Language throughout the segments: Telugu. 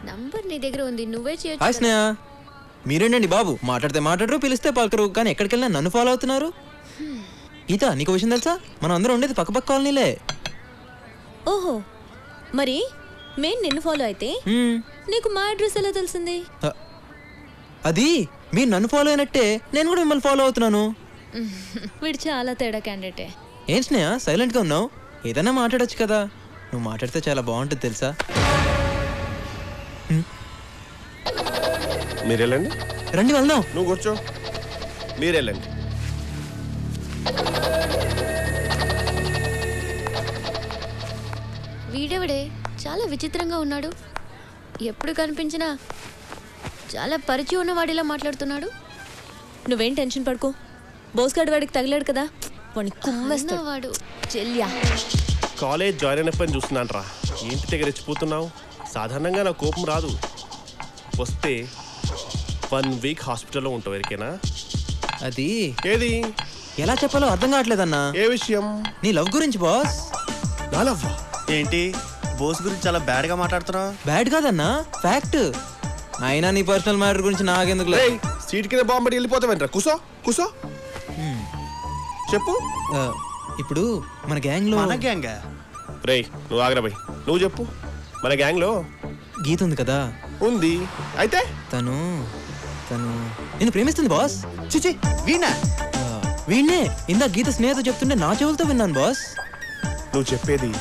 నంబర్ నీ దగ్గర ఉంది, నువ్వే హాయ్ చేయొచ్చు. స్నేహ, మీరేంటండి బాబు, మాట్లాడితే మాట్లాడరు, పిలిస్తే పలకరు, కానీ ఎక్కడికి వెళ్ళినా నన్ను ఫాలో అవుతున్నారు. గీత, నీకు విషయం తెలుసా? మనం అందరం ఉండేది పక్కపక్క కాలనీలే. ఓహో, మరి మేము నిన్ను ఫాలో అయితే నీకు మా అడ్రస్ ఎలా తెలిసింది? అది మీరు నన్ను ఫాలో అయినట్టే నేను కూడా మిమ్మల్ని ఫాలో అవుతున్నాను. వీడు చాలా తేడా క్యాండిడేటే. ఏం స్నేహ సైలెంట్గా ఉన్నావు? ఏదైనా మాట్లాడొచ్చు కదా. నువ్వు మాట్లాడితే చాలా బాగుంటుంది తెలుసా. మీరు వెళ్ళండి. రండి వెళ్దాం. నువ్వు కూర్చో. మీరు వెళ్ళండి. వీడెవడే చాలా విచిత్రంగా ఉన్నాడు. ఎప్పుడు కనిపించినా చాలా పరిచయం ఉన్నవాడిలా మాట్లాడుతున్నాడు. నువ్వేం టెన్షన్ పడుకో, బోస్గాడు వాడికి తగిలాడు కదా, వాడిని కుమ్మేస్తాడు వాడు. చెల్యా, కాలేజ్ జాయిన్ అయినప్పని చూస్తున్నాను రా. ఏంటి దగ్గర రెచ్చిపోతున్నావు? సాధారణంగా నా కోపం రాదు. వస్తే 1 వీక్ హాస్పిటల్లో ఉంటావు. ఎరికేనా? అది ఏది ఎలా చెప్పాలో అర్థం కావట్లేదన్నా. ఏ విషయం? నీ లవ్ గురించి బాస్. నా లవ్వా? ఏంటి బోస్ గురించి చాలా బ్యాడ్ గా మాట్లాడుతున్నావు? బ్యాడ్ కాదన్నా, ఫ్యాక్ట్. అయినా నీ పర్సనల్ మ్యాటర్ గురించి నాకెందుకు? సీట్ కింద బాంబడి వెళ్ళిపోతావేంట్రా? కూసో కూసో. చెప్పు. ఇప్పుడు మన గ్యాంగ్ లో మన గ్యాంగ్ రే నువ్వు ఆగ్రా బై. నువ్వు చెప్పు. మన గ్యాంగ్ లో గీత ఉంది కదా. ఉంది. అయితే తను తను నిన్ను ప్రేమిస్తుంది బాస్. చిచి వీణా? వీణ్ణే ఇందా గీత స్నేహితు చెప్తుంటే నా చెవులతో విన్నాను బాస్. నువ్వు చెప్పేది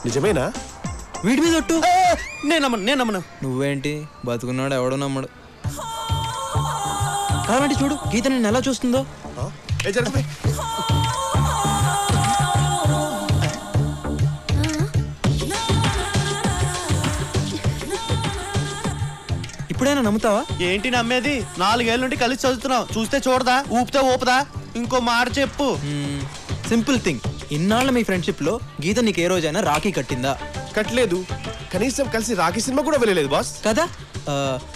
నిజమేనా? వీడి మీద ఒట్టు. నేను నమ్మను. నువ్వేంటి బతుకున్నాడు ఎవడో నమ్మడు. కావాలంటే చూడు గీత నిన్ను ఎలా చూస్తుందో. ఏ జరగ. ఇప్పుడైనా నమ్ముతావా? ఏంటి నమ్మేది? 4 ఏళ్ళ నుండి కలిసి చదువుతున్నావు. చూస్తే చూడదా, ఊపితే ఊపదా? ఇంకో మాట చెప్పు. Simple thing. ఇన్నాళ్ళ మీ ఫ్రెండ్షిప్ లో గీత నీకు ఏ రోజైనా రాఖీ కట్టిందా? కట్టలేదు. కనీసం కలిసి రాఖీ సినిమా కూడా వెళ్ళలేదు బాస్. కదా.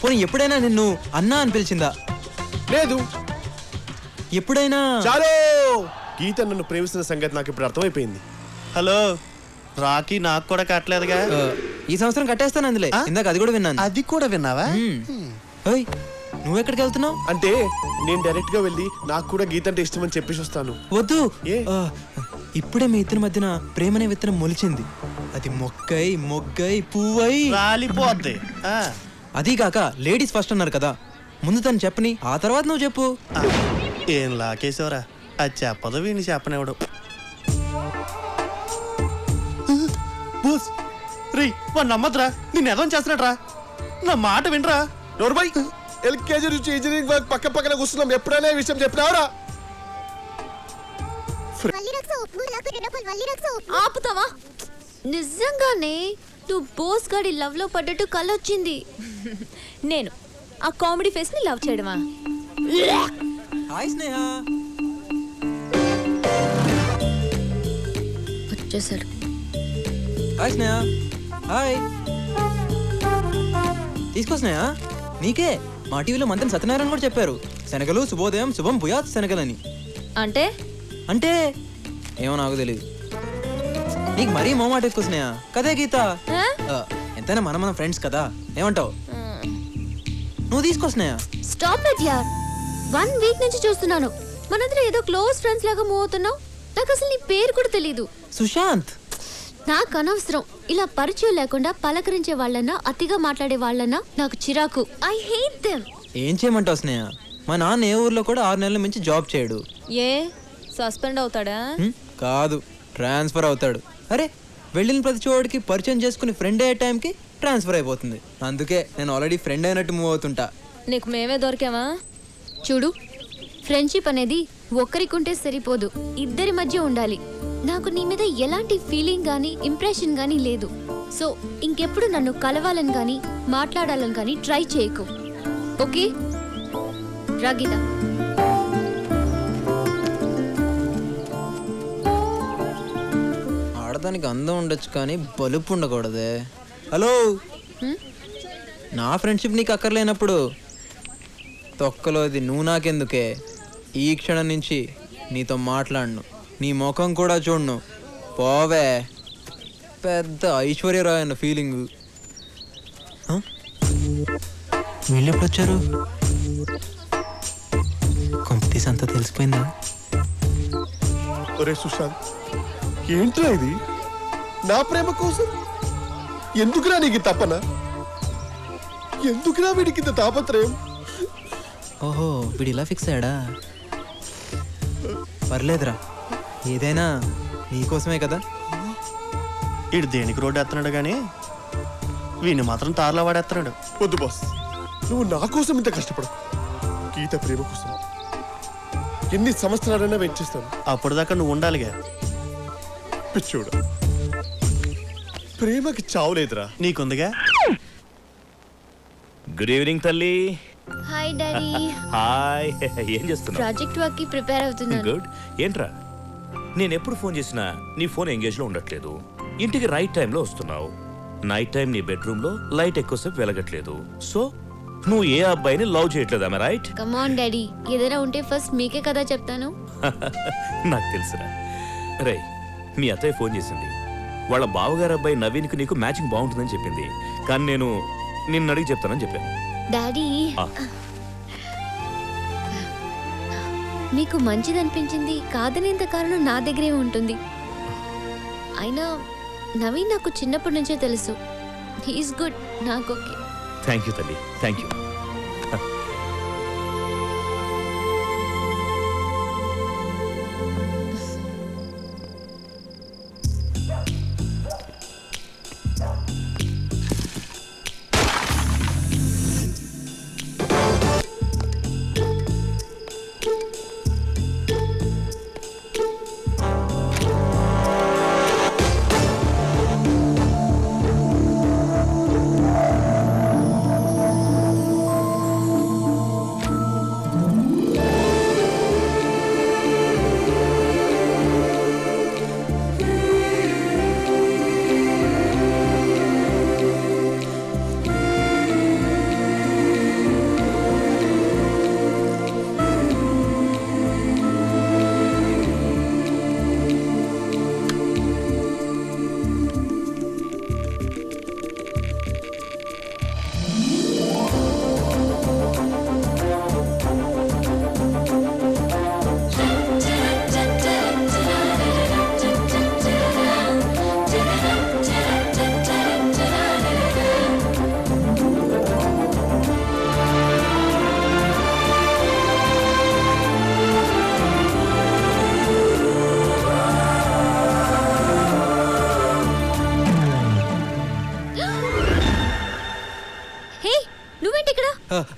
పోనీ ఎప్పుడైనా నిన్ను అన్నా అని పిలిచిందా? లేదు. ఎప్పుడైనా చాలు. గీత నన్ను ప్రేమిస్తున్న సంగతి నాకు ఇప్పుడు అర్థమైపోయింది. హలో, రాఖీ నాకు కూడా కట్టలేదుగా. ఈ సంవత్సరం కట్టేస్తాను అందులే. ఇందాక అది కూడా విన్నాను. అది కూడా విన్నావా? నువ్వెక్కడికి వెళ్తున్నావు? అంటే నేను డైరెక్ట్ గా వెళ్ళి నాకు కూడా గీత అంటే ఇష్టం అని చెప్పేసి వస్తాను. వద్దు. ఏ? ఇప్పుడే మీ ఇద్దరి మధ్యన ప్రేమనే విత్తనం మొలిచింది. అది మొగ్గై పువ్వై రాలిపోద్ది. అది కాక లేడీస్ ఫస్ట్ అన్నారు కదా, ముందు తను చెప్పని ఆ తర్వాత నువ్వు చెప్పు. ఏం లాకేశవరా, అది చెప్పదు వీడిని చెప్పనివ్వడు. బోస్ రీ వాడు నమ్మద్రా, నిన్ను ఎదవం చేస్తున్నట్రా. నా మాట వినరా. నోర్మై ఎల్కేజీ నుంచి ఇంజనీరింగ్ వర్క్ పక్క పక్కన కూర్చున్నాం. ఎప్పుడైనా ఈ విషయం చెప్పినావరా? ఆపుతావా? నిజంగానే నువ్వు బోస్ గాడి లవ్ లో పడ్డట్టు కలొచ్చింది. నేను ఆ కామెడీ ఫేస్ ని లవ్ చేయడమా? హాయ్ స్నేహ. వచ్చేసాడు. హాయ్ స్నేహ. హాయ్. తీసుకో స్నేహ, నీకే. మా టీవీలో మంత్రి సత్యనారాయణ కూడా చెప్పారు, శనగలు శుభోదయం శుభం భూయాత్ శనగలని. అంటే అంటే ఏమో నాకు తెలియదు. నీకు మరీ మోమాట ఎక్కువ స్నేహ. కదే గీత. ఎంతైనా మన ఫ్రెండ్స్ కదా, ఏమంటావు? నువ్వు తీసుకో స్నేహ. స్టాప్ ఇట్ యార్. 1 వీక్ నుంచి చూస్తున్నాను మనందరం ఏదో క్లోజ్ ఫ్రెండ్స్ లాగా మూవ్ అవుతున్నావు. నాకు అసలు నీ పేరు కూడా తెలీదు. సుశాంత్. నాకు అనవసరం ఇలా పరిచయం లేకుండా పలకరించే వాళ్ళన్నా అతిగా మాట్లాడే వాళ్ళన్నా నాకు చిరాకు. I hate them. ఏం చేయమంటావు స్నేహ? మా నాన్న ఏ ఊర్లో కూడా 6 నెలల మించి జాబ్ చేయడు. ఏ సస్పెండ్ అవుతాడా? కాదు, ట్రాన్స్ఫర్ అవుతాడు. అరే, వెళ్ళిన ప్రతి చోటికి పరిచయం చేసుకుని ఫ్రెండ్ అయ్యే టైంకి ట్రాన్స్ఫర్ అయిపోతుంది. అందుకే నేను ఆల్రెడీ ఫ్రెండ్ అయినట్టు మూవ్ అవుతుంటా. నీకు మేమే దొరికామా? చూడు, ఫ్రెండ్షిప్ అనేది ఒక్కరికుంటే సరిపోదు, ఇద్దరి మధ్య ఉండాలి. నాకు నీ మీద ఎలాంటి ఫీలింగ్ గానీ ఇంప్రెషన్ గానీ లేదు. సో ఇంకెప్పుడు నన్ను కలవాలని గానీ మాట్లాడాలని గానీ ట్రై చేయకు. ఓకే రాగీత? ఆడదానికి అందం ఉండొచ్చు కానీ బలుపు ఉండకూడదే. హలో, నా ఫ్రెండ్షిప్ నీకు అక్కర్లేనప్పుడు తొక్కలోది నువ్వు నాకెందుకే? ఈ క్షణం నుంచి నీతో మాట్లాడను, నీ ముఖం కూడా చూడను. పోవే. పెద్ద ఐశ్వర్యరాయ్ అన్న ఫీలింగు. వీళ్ళు ఎప్పుడు వచ్చారు? కొంపతీసి అంతా తెలిసిపోయిందా? ఒరే సుశాంత్, ఏంట్రా ఇది? నా ప్రేమ కోసం ఎందుకురా నీకు తపన? ఎందుకురా వీడికి ఇంత తాపత్రయం? ఓహో, వీడు ఇలా ఫిక్స్ అయ్యాడా? పర్లేదురా, ఏదైనా నీకోసమే కదా. ఇడు దేనికి రోడ్డు ఎత్తున్నాడు కానీ వీడిని మాత్రం తారలో వాడేస్తున్నాడు. వద్దు బాస్, నువ్వు నా కోసం ఇంత కష్టపడకు. గీత ప్రేమ కోసం ఎన్ని సంవత్సరాలైనా వెయిట్ చేస్తాను. అప్పటిదాకా నువ్వు ఉండాలిగా. పిచ్చోడు, ప్రేమకి చావులేదురా. నీకుందిగా. గుడ్ ఈవినింగ్ తల్లి. Hi daddy. హాయ్. ఏం చేస్తున్నావు? ప్రాజెక్ట్ వర్క్ కి ప్రిపేర్ అవుతున్నాను. గుడ్. ఏంట్రా, నేను ఎప్పుడు ఫోన్ చేసినా నీ ఫోన్ ఎంగేజ్ లో ఉండట్లేదు. ఇంటికి రైట్ టైంలో వస్తున్నావు. నైట్ టైం నీ బెడ్రూమ్ లో లైట్ ఎక్కువసేపు వెలగట్లేదు. సో నువ్వు ఏ అబ్బాయిని లవ్ చేయట్లేదు, ఆమె రైట్? కమ్ ఆన్ డాడీ, ఏదైనా ఉంటే ఫస్ట్ మీకే కదా చెప్తాను. నాకు తెలుసురా. రే, మీ అత్తయ్య ఫోన్ చేసింది. వాళ్ళ బావగారు అబ్బాయి నవీన్కి నీకు మ్యాచింగ్ బాగుంటుందని చెప్పింది. కానీ నేను నిన్ను అడిగి చెప్తానని చెప్పాను. డాడీ, ఆ. మీకు మంచిదనిపించింది కాదనేంత కారణం నా దగ్గరే ఉంటుంది. అయినా నవీన్ నాకు చిన్నప్పటి నుంచే తెలుసు. హీఈస్ గుడ్, నాకు ఓకే. థ్యాంక్ యూ తల్లి, థ్యాంక్ యూ.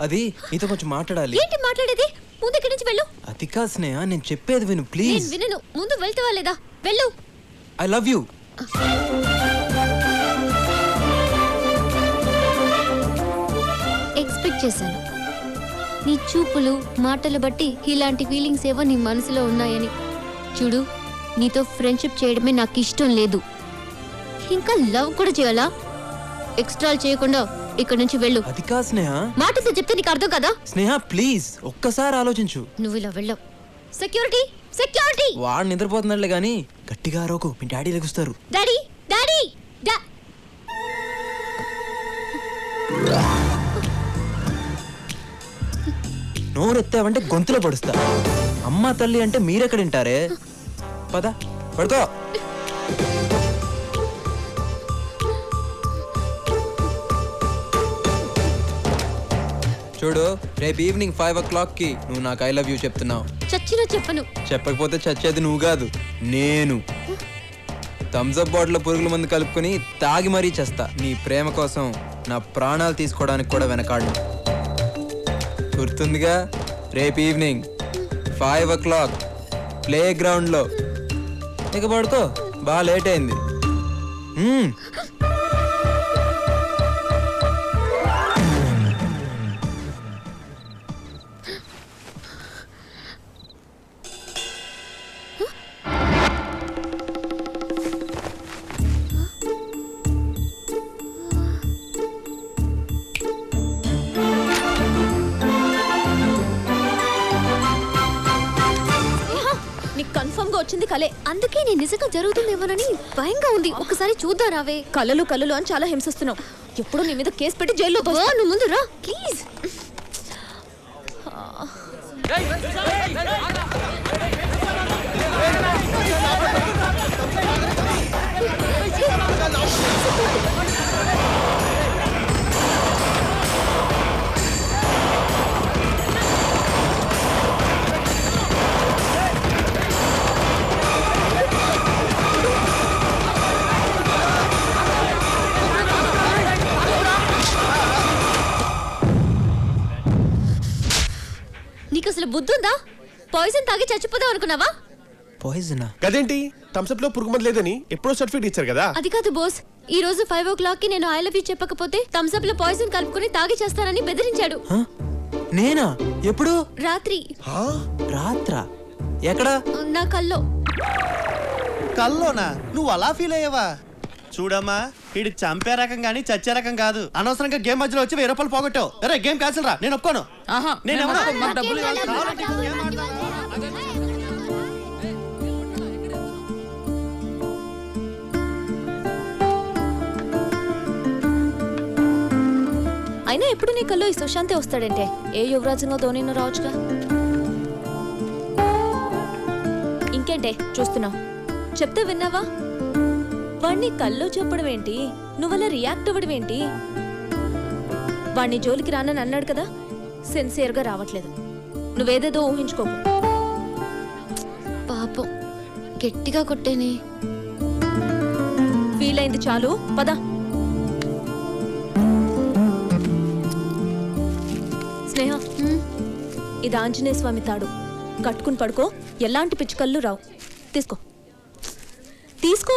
అది నీతో కొంచెం మాట్లాడాలి. ఏంటి మాట్లాడేది? ముందు ఇక్కడి నుంచి వెళ్ళు. అది కాదు స్నేహ, నేను చెప్పేది విను నేను ప్లీజ్. వినను. ముందు వెళ్తావా లేదా? వెళ్ళు. I love you. ఎక్స్పెక్ట్ చేశాను. నీ చూపులు మాటలు బట్టి ఇలాంటి ఫీలింగ్స్ ఏవో నీ మనసులో ఉన్నాయని. చూడు, నీతో ఫ్రెండ్షిప్ చేయడమే నాకు ఇష్టం లేదు. ఇంకా లవ్ కూడా చేయాలా? ఎక్స్ట్రా చేయకుండా ఇక్కడ నుంచి వెళ్ళు. అది కాదు స్నేహ. మాటతో చెప్తే నీకు అర్థం కదా? స్నేహ ప్లీజ్ ఒక్కసారి ఆలోచించు. నువ్వు ఇలా వెళ్ళవు. Security, security. వాడు నిద్రపోతున్నాడులే గాని గట్టిగా అరవకు, మీ డాడీ లెగుస్తారు. డాడీ, డాడీ, నోరెత్తావంటే గొంతులో పడుస్తా. అమ్మ తల్లి అంటే మీరెక్కడ వింటారే? పద పడుకో. చూడు, రేపు ఈవినింగ్ 5 o'clock కి నువ్వు నాకు ఐ లవ్ యూ చెప్తున్నావు. చచ్చినా చెప్పను. చెప్పకపోతే చచ్చేది నువ్వు కాదు, నేను. థమ్స్అప్ బాటిల్ పురుగుల మందు కలుపుకొని తాగి మరీ చేస్తా. నీ ప్రేమ కోసం నా ప్రాణాలు తీసుకోవడానికి కూడా వెనకాడను. గుర్తుందిగా? రేపు ఈవినింగ్ 5 o'clock ప్లే గ్రౌండ్లో. ఇక పడుకో, బాగా లేట్ అయింది. వచ్చింది కలే. అందుకే నేను నిజంగా జరుగుతుందేమోనని భయంగా ఉంది. ఒకసారి చూద్దాం రావే. కలలు కలలు అని చాలా హింసిస్తున్నావు. ఎప్పుడు నీ మీద కేసు పెట్టి జైల్లో నువ్వు ముందు రా ప్లీజ్. నీకు అసలు బుద్ధి ఉందా? పాయిజన్ తాగి చచ్చిపోదాం అనుకున్నావా? పాయిజనా? గదేంటి థమ్స్అప్ లో పురుగు మందు లేదని ఎప్పుడో సర్టిఫికేట్ ఇచ్చారు కదా. అది కాదు బోస్, ఈ రోజు 5 o'clock కి నేను ఐ లవ్ యూ చెప్పకపోతే థమ్స్అప్ లో పాయిజన్ కలుపుకొని తాగి చేస్తానని బెదిరించాడు. నేనా? ఎప్పుడు? రాత్రి. రాత్రా? ఎక్కడా? నా కల్లో. కల్లోనా? నువ్వు అలా ఫీల్ అయ్యావా? చూడమ్మా, వీడి చంపే రకం గానీ చచ్చే రకం కాదు. అనవసరంగా గేమ్ మధ్యలో వచ్చి 1000 రూపాయలు పోగొట్టావు. అరే గేమ్ క్యాన్సిల్ రా, నేను ఒప్పుకోను. అయినా ఎప్పుడు నీ కల్లో ఈ సుశాంతే వస్తాడంటే ఏ యువరాజంగా ధోనినో రావచ్చుగా. ఇంకేంటే చూస్తున్నావు? చెప్తే విన్నావా? వాణ్ణి కల్లో చెప్పడం ఏంటి, నువ్వలా రియాక్ట్ అవ్వడం ఏంటి? వాణ్ణి జోలికి రానని అన్నాడు కదా, సిన్సియర్గా రావట్లేదు. నువ్వేదేదో ఊహించుకోకు. పాపం గట్టిగా కొట్టేనే. ఫీల్ అయింది చాలు, పద. స్నేహ, ఇది ఆంజనేయ స్వామి తాడు. కట్టుకుని పడుకో, ఎలాంటి పిచ్చుకళ్ళు రావు. తీసుకో తీసుకో.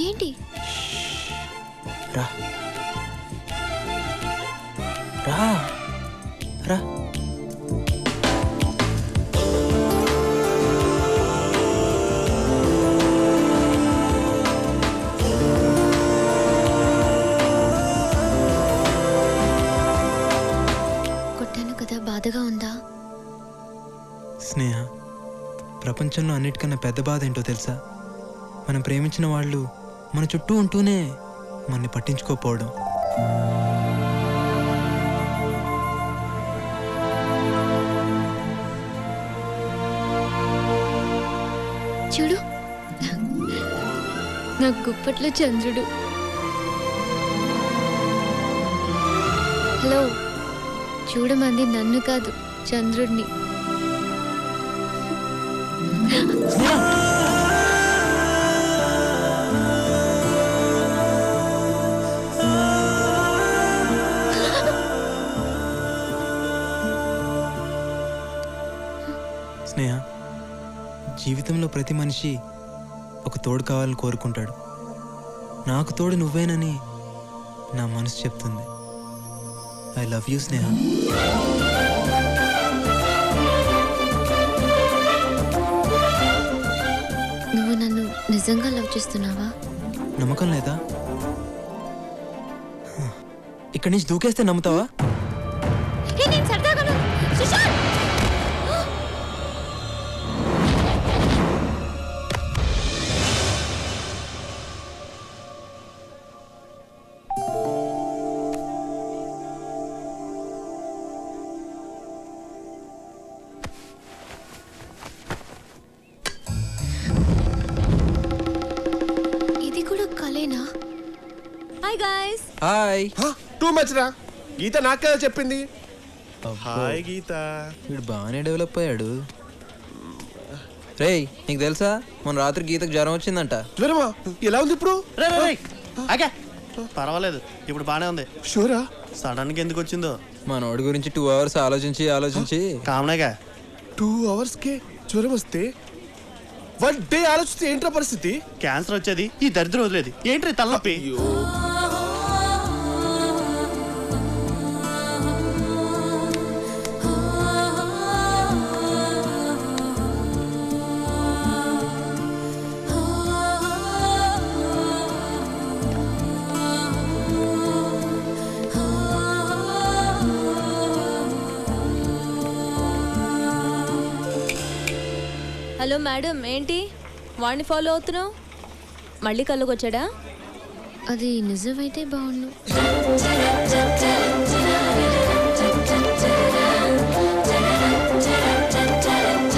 ఏంటి? రా రా రా. కొట్టాను కదా, బాధగా ఉందా? స్నేహ, ప్రపంచంలో అన్నిటికన్నా పెద్ద బాధ ఏంటో తెలుసా? మనం ప్రేమించిన వాళ్ళు మన చుట్టూ ఉంటూనే మనని పట్టించుకోకపోవడం. చూడు, నా గుప్పట్లో చంద్రుడు. హలో, చూడమంది నన్ను కాదు, చంద్రుడిని. స్నేహ, జీవితంలో ప్రతి మనిషి ఒక తోడు కావాలని కోరుకుంటాడు. నాకు తోడు నువ్వేనని నా మనసు చెప్తుంది. ఐ లవ్ యూ స్నేహ. నువ్వు నన్ను నిజంగా లవ్ చేస్తున్నావా? నమ్మకం లేదా? ఇక్కడి నుంచి దూకేస్తే నమ్ముతావా? ఇది కూడా కలేనా? Hi guys. Hi. Too much రా. గీత నాకు కదా చెప్పింది. హాయ్ గీత. వీడు బాగానే డెవలప్ అయ్యాడు. రేయ్, నీకు తెలుసా మన రాత్రి గీతకు జ్వరం వచ్చిందంట. జ్వరమా? ఎలా ఉంది ఇప్పుడు? పర్వాలేదు, ఇప్పుడు బానే ఉంది. షూరా? సడన్ గా ఎందుకు వచ్చిందో మనోడి గురించి 2 hours ఆలోచించి కామనేగా. 2 అవర్స్కే జ్వరం వస్తే 1 డే ఆలోచిస్తే ఏంట్రా పరిస్థితి? క్యాన్సర్ వచ్చేది, ఈ దరిద్రం వదిలేదు. ఏంటి తలనొప్పి? హలో మేడం, ఏంటి వాడిని ఫాలో అవుతున్నావు? మళ్ళీ కళ్ళకొచ్చాడా? అది నిజమైతే బాగుండు.